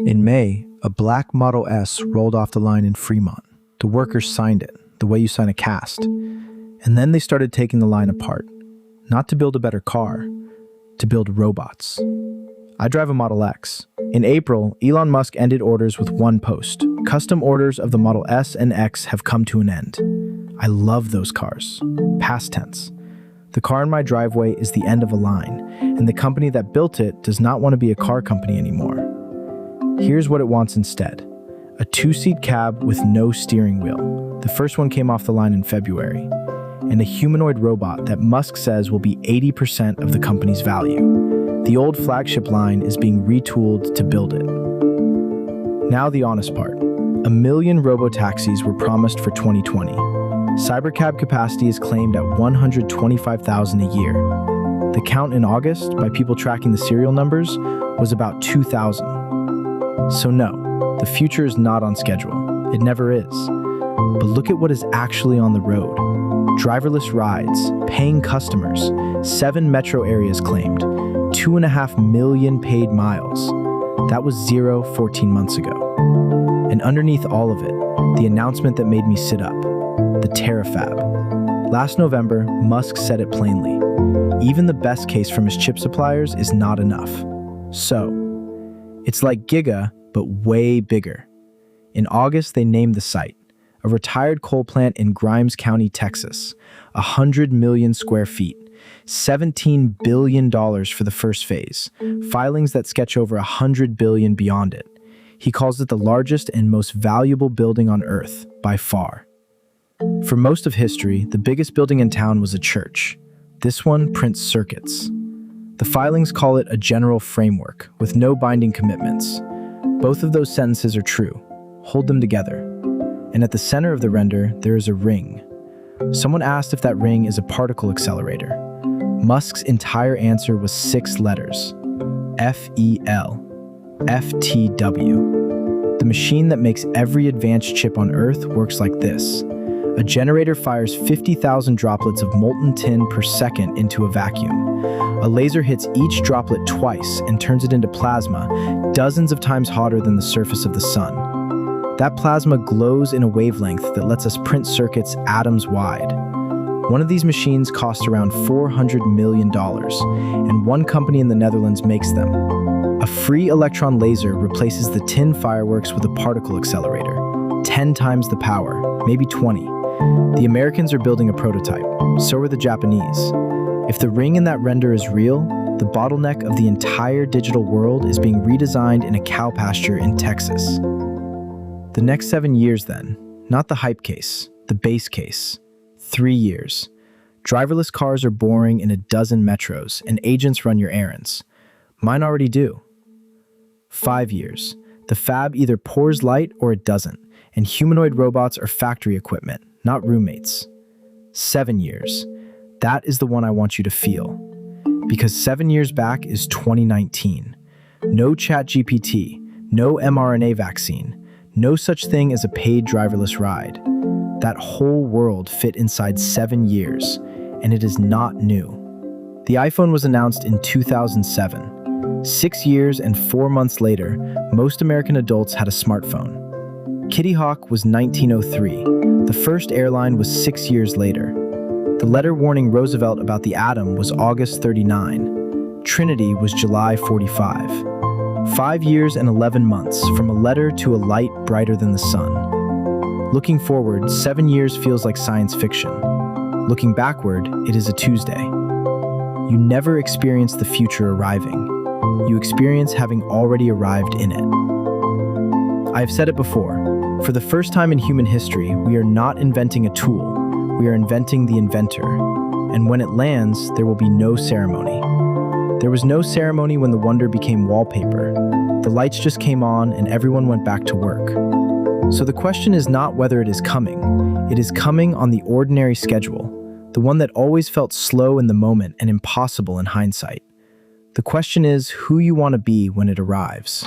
In May, a black Model S rolled off the line in Fremont. The workers signed it, the way you sign a cast. And then they started taking the line apart. Not to build a better car, to build robots. I drive a Model X. In April, Elon Musk ended orders with one post. Custom orders of the Model S and X have come to an end. I love those cars. Past tense. The car in my driveway is the end of a line, and the company that built it does not want to be a car company anymore. Here's what it wants instead. A two-seat cab with no steering wheel. The first one came off the line in February. And a humanoid robot that Musk says will be 80% of the company's value. The old flagship line is being retooled to build it. Now the honest part. 1 million robo-taxis were promised for 2020. Cybercab capacity is claimed at 125,000 a year. The count in August, by people tracking the serial numbers, was about 2,000. So no, the future is not on schedule. It never is. But look at what is actually on the road. Driverless rides, paying customers, 7 metro areas claimed, 2.5 million paid miles. That was 14 months ago. And underneath all of it, the announcement that made me sit up, the Terafab. Last November, Musk said it plainly. Even the best case from his chip suppliers is not enough. So, it's like Giga, but way bigger. In August, they named the site. A retired coal plant in Grimes County, Texas, 100 million square feet, $17 billion for the first phase, filings that sketch over $100 billion beyond it. He calls it the largest and most valuable building on Earth, by far. For most of history, the biggest building in town was a church. This one prints circuits. The filings call it a general framework, with no binding commitments. Both of those sentences are true. Hold them together. And at the center of the render, there is a ring. Someone asked if that ring is a particle accelerator. Musk's entire answer was 6 letters. FEL. FTW. The machine that makes every advanced chip on Earth works like this. A generator fires 50,000 droplets of molten tin per second into a vacuum. A laser hits each droplet twice and turns it into plasma, dozens of times hotter than the surface of the sun. That plasma glows in a wavelength that lets us print circuits atoms wide. One of these machines costs around $400 million, and one company in the Netherlands makes them. A free-electron laser replaces the tin fireworks with a particle accelerator. 10 times the power, maybe 20. The Americans are building a prototype. So are the Japanese. If the ring in that render is real, the bottleneck of the entire digital world is being redesigned in a cow pasture in Texas. The next 7 years then, not the hype case, the base case. 3 years. Driverless cars are boring in a dozen metros, and agents run your errands. Mine already do. 5 years. The fab either pours light or it doesn't, and humanoid robots are factory equipment, not roommates. 7 years. That is the one I want you to feel. Because 7 years back is 2019. No ChatGPT, no mRNA vaccine, no such thing as a paid driverless ride. That whole world fit inside 7 years, and it is not new. The iPhone was announced in 2007. 6 years and 4 months later, most American adults had a smartphone. Kitty Hawk was 1903. The first airline was 6 years later. The letter warning Roosevelt about the atom was August 39. Trinity was July 45. 5 years and 11 months from a letter to a light brighter than the sun. Looking forward, 7 years feels like science fiction. Looking backward, it is a Tuesday. You never experience the future arriving. You experience having already arrived in it. I have said it before. For the first time in human history, we are not inventing a tool. We are inventing the inventor. And when it lands, there will be no ceremony. There was no ceremony when the wonder became wallpaper. The lights just came on and everyone went back to work. So the question is not whether it is coming. It is coming on the ordinary schedule, the one that always felt slow in the moment and impossible in hindsight. The question is who you want to be when it arrives.